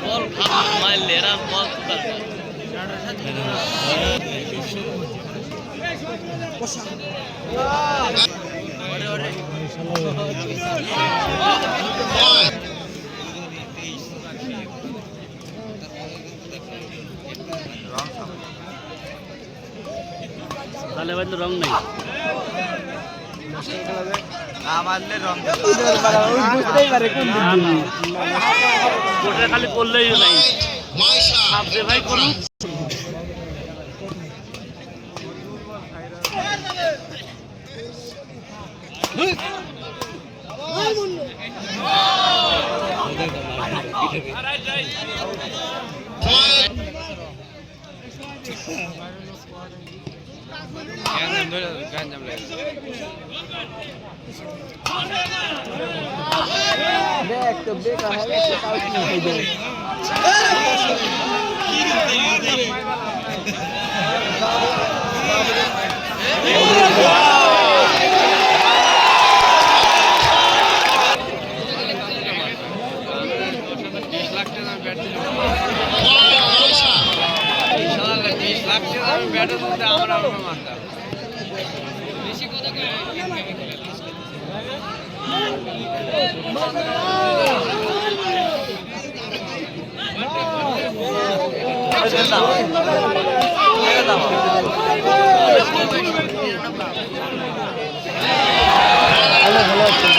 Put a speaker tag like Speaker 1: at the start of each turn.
Speaker 1: বল মারলে বল তাহলে ভাই তো রং নেই
Speaker 2: আমাদের রং
Speaker 3: বুঝতেই পারে কোন
Speaker 1: ওটা খালি করলেই নাই ভাবছে ভাই করুন
Speaker 3: দেখ তো বেকার হয়ে গেছে তাও কি হইবে ভালো ভালো আছে